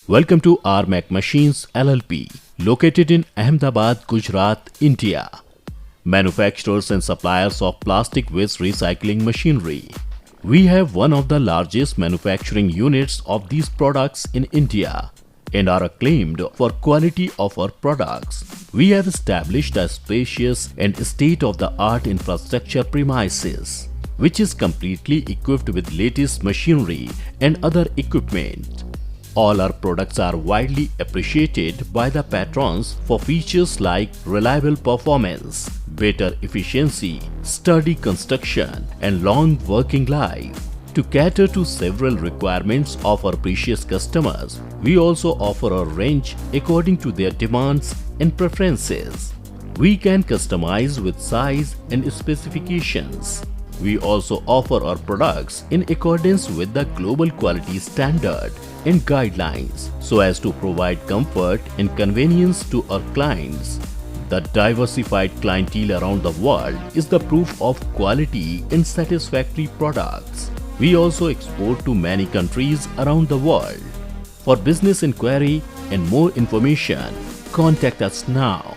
Welcome to R Mech Machines LLP, located in Ahmedabad, Gujarat, India. Manufacturers and suppliers of plastic waste recycling machinery. We have one of the largest manufacturing units of these products in India and are acclaimed for quality of our products. We have established a spacious and state-of-the-art infrastructure premises, which is completely equipped with latest machinery and other equipment. All our products are widely appreciated by the patrons for features like reliable performance, better efficiency, sturdy construction, and long working life. To cater to several requirements of our precious customers, we also offer a range according to their demands and preferences. We can customize with size and specifications. We also offer our products in accordance with the global quality standard and guidelines so as to provide comfort and convenience to our clients. The diversified clientele around the world is the proof of quality and satisfactory products. We also export to many countries around the world. For business inquiry and more information, contact us now.